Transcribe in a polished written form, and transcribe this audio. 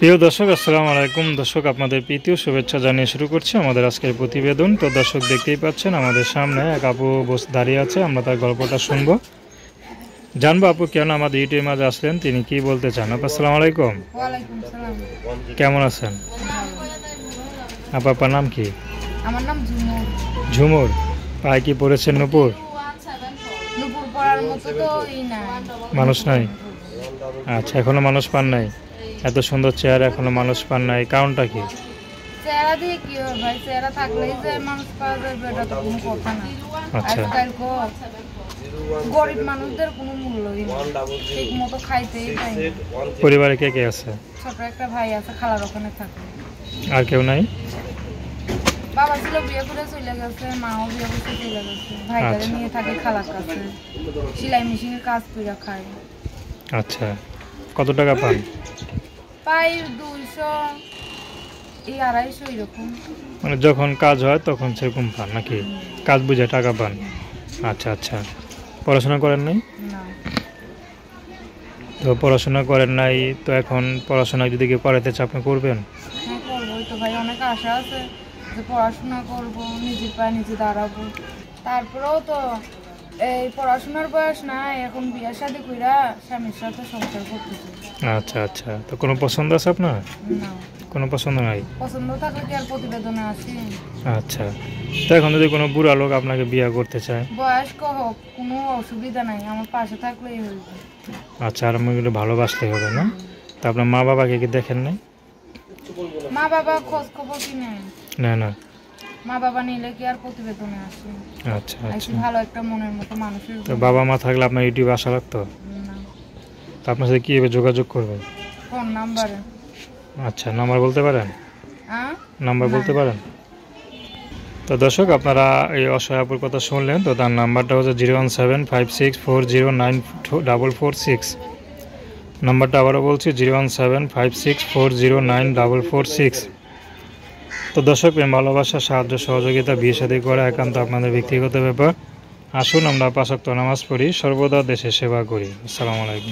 প্রিয় দর্শক, আসসালামু আলাইকুম। দর্শক, আপনাদের প্রীতি ও শুভেচ্ছা জানিয়ে শুরু করছি আমাদের আজকের প্রতিবেদন। তো দর্শক, দেখতেই পাচ্ছেন আমাদের সামনে এক আপু দাঁড়িয়ে আছে। আমরা তার গল্পটা শুনবো, জানবো আপু কেন আমাদের ইউটিউবের মাঝে আসলেন, তিনি কি বলতে চান। আপু আসসালামু আলাইকুম। ওয়ালাইকুম সালাম। কেমন আছেন আপু? আপনার নাম কি? আমার নাম ঝুমুর। ঝুমুর। পায়ে কি পড়েছেন নূপুর? নুপুর পড়ার মতো তো না, মানুষ নাই। আচ্ছা, এখনো মানুষ পান নাই? এত সুন্দর চেহারা এখনো মানুষ পান নাই, কারণটা কি? চেহারা দিয়ে কি হবে ভাই? চেহারা থাকলেই যে মানুষ পাওয়া যাবে এটা তো কোনো কথা না। আচ্ছা। আজকাল গরিব মানুষদের কোনো মূল্যই নেই, ঠিক মতো খাইতেই পাই না। পরিবারে কে কে আছে? ছোট একটা ভাই আছে, খালার ওখানে থাকে। আর কেউ নাই? বাবা ছিল, বিয়ে করে চলে গেছে, মাও বিয়ে করে চলে গেছে। ভাইটারে নিয়ে থাকে খালার কাছে, সেলাই মেশিনের কাজ করে খায়। আচ্ছা, কত টাকা পান? পাই 200, এই 250 এরকম। মানে যখন কাজ হয় তখন সেরকম পান নাকি? কাজ বুঝে টাকা পান। আচ্ছা আচ্ছা। পড়াশোনা করেন নাই? না। তো পড়াশোনা করেন নাই, তো এখন পড়াশোনা যদি কেউ করাতে চায় আপনি করবেন? হ্যাঁ, করবোই তো ভাই। অনেক আশা আছে যে পড়াশোনা করব, নিজের পায়ে নিজে দাঁড়াবো। তারপরেও তো এই পড়াশোনার বয়স না, এখন বিয়ে শাদী কইরা স্বামীর সাথে সংসার করতেছি। আচ্ছা আচ্ছা। তো কোনো পছন্দ আছে আপনার? না, কোনো পছন্দ নাই? পছন্দ থাকলে কি আর প্রতিবেদনে আসি? আচ্ছা। তো এখন যদি কোনো বুড়া লোক আপনাকে বিয়ে করতে চায়? বয়স্ক হোক, কোনো অসুবিধা নাই, আমার পাশে থাকলেই হইবে। আচ্ছা, আর আমাকে ভালোবাসতে হবে না? তো আপনার মা বাবাকে কি দেখেন নাই? মা বাবা খোঁজ খবর কি নেই? না না। মা বাবা নিলে কি আর প্রতিবেদনে আসে? আচ্ছা আচ্ছা। ভালো একটা মনের মতো মানুষের তো বাবা মা থাকলে আপনার ইউটিউবে আসা লাগতো? না। তো আপনার সাথে কীভাবে যোগাযোগ করবেন? ফোন নাম্বারে। আচ্ছা, নাম্বার বলতে পারেন? নাম্বার না। বলতে পারেন? তো দর্শক, আপনারা এই অসহায় আপুর কথা শুনলেন। তো তার নাম্বারটা হচ্ছে 01756409446। নাম্বারটা আবারও বলছি, 01756409446। তো দর্শক, প্রেম ভালোবাসা, সাহায্য সহযোগিতা, বিয়ে শাদী করা একান্ত আপনাদের ব্যক্তিগত ব্যাপার। আসুন আমরা 5 ওয়াক্ত নামাজ পড়ি, সর্বদা দেশের সেবা করি। আসসালামু আলাইকুম।